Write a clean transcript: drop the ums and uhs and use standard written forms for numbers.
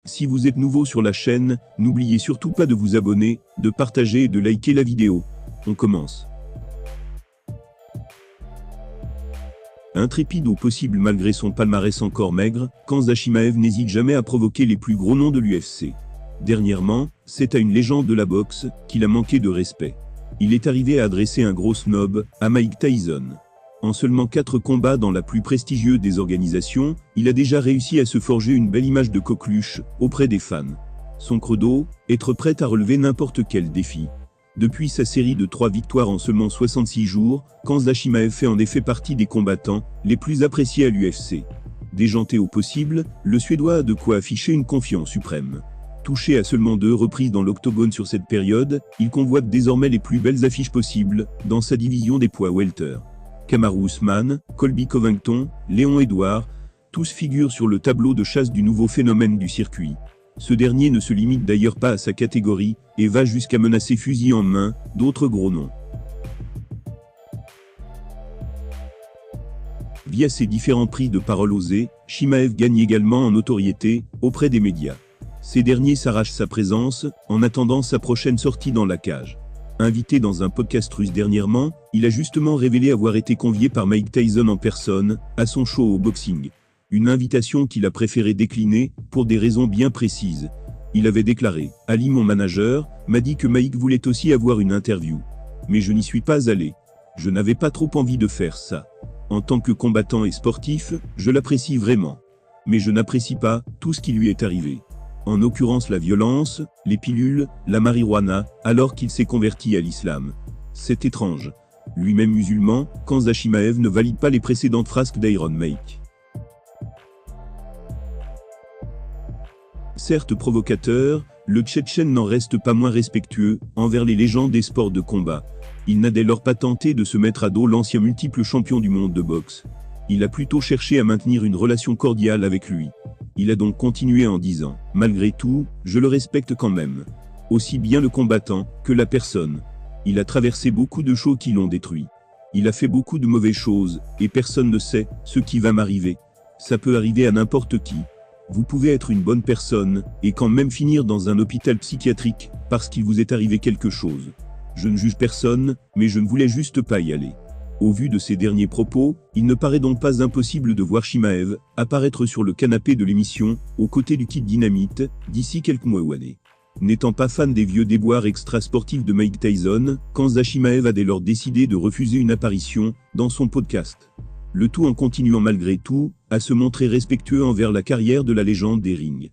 Si vous êtes nouveau sur la chaîne, n'oubliez surtout pas de vous abonner, de partager et de liker la vidéo. On commence. Intrépide au possible malgré son palmarès encore maigre, Khamzat Chimaev n'hésite jamais à provoquer les plus gros noms de l'UFC. Dernièrement, c'est à une légende de la boxe qu'il a manqué de respect. Il est arrivé à adresser un gros snob à Mike Tyson. En seulement 4 combats dans la plus prestigieuse des organisations, il a déjà réussi à se forger une belle image de coqueluche auprès des fans. Son credo, être prêt à relever n'importe quel défi. Depuis sa série de 3 victoires en seulement 66 jours, Khamzat Chimaev fait en effet partie des combattants les plus appréciés à l'UFC. Déjanté au possible, le Suédois a de quoi afficher une confiance suprême. Touché à seulement 2 reprises dans l'octogone sur cette période, il convoite désormais les plus belles affiches possibles dans sa division des poids welter. Kamaru Usman, Colby Covington, Léon Edouard, tous figurent sur le tableau de chasse du nouveau phénomène du circuit. Ce dernier ne se limite d'ailleurs pas à sa catégorie et va jusqu'à menacer fusil en main d'autres gros noms. Via ses différents prix de parole osés, Chimaev gagne également en notoriété auprès des médias. Ces derniers s'arrachent sa présence en attendant sa prochaine sortie dans la cage. Invité dans un podcast russe dernièrement, il a justement révélé avoir été convié par Mike Tyson en personne à son show au boxing. Une invitation qu'il a préféré décliner pour des raisons bien précises. Il avait déclaré « Ali, mon manager, m'a dit que Mike voulait aussi avoir une interview. Mais je n'y suis pas allé. Je n'avais pas trop envie de faire ça. En tant que combattant et sportif, je l'apprécie vraiment. Mais je n'apprécie pas tout ce qui lui est arrivé. En l'occurrence la violence, les pilules, la marijuana, alors qu'il s'est converti à l'islam. C'est étrange. Lui-même musulman, Khamzat Chimaev ne valide pas les précédentes frasques d'Iron Mike. Certes provocateur, le Tchétchène n'en reste pas moins respectueux envers les légendes des sports de combat. Il n'a dès lors pas tenté de se mettre à dos l'ancien multiple champion du monde de boxe. Il a plutôt cherché à maintenir une relation cordiale avec lui. Il a donc continué en disant « Malgré tout, je le respecte quand même. Aussi bien le combattant que la personne. Il a traversé beaucoup de choses qui l'ont détruit. Il a fait beaucoup de mauvaises choses, et personne ne sait ce qui va m'arriver. Ça peut arriver à n'importe qui. Vous pouvez être une bonne personne, et quand même finir dans un hôpital psychiatrique, parce qu'il vous est arrivé quelque chose. Je ne juge personne, mais je ne voulais juste pas y aller. » Au vu de ces derniers propos, il ne paraît donc pas impossible de voir Chimaev apparaître sur le canapé de l'émission, aux côtés du Kid Dynamite, d'ici quelques mois ou années. N'étant pas fan des vieux déboires extra-sportifs de Mike Tyson, Khamzat Chimaev a dès lors décidé de refuser une apparition dans son podcast. Le tout en continuant malgré tout à se montrer respectueux envers la carrière de la légende des rings.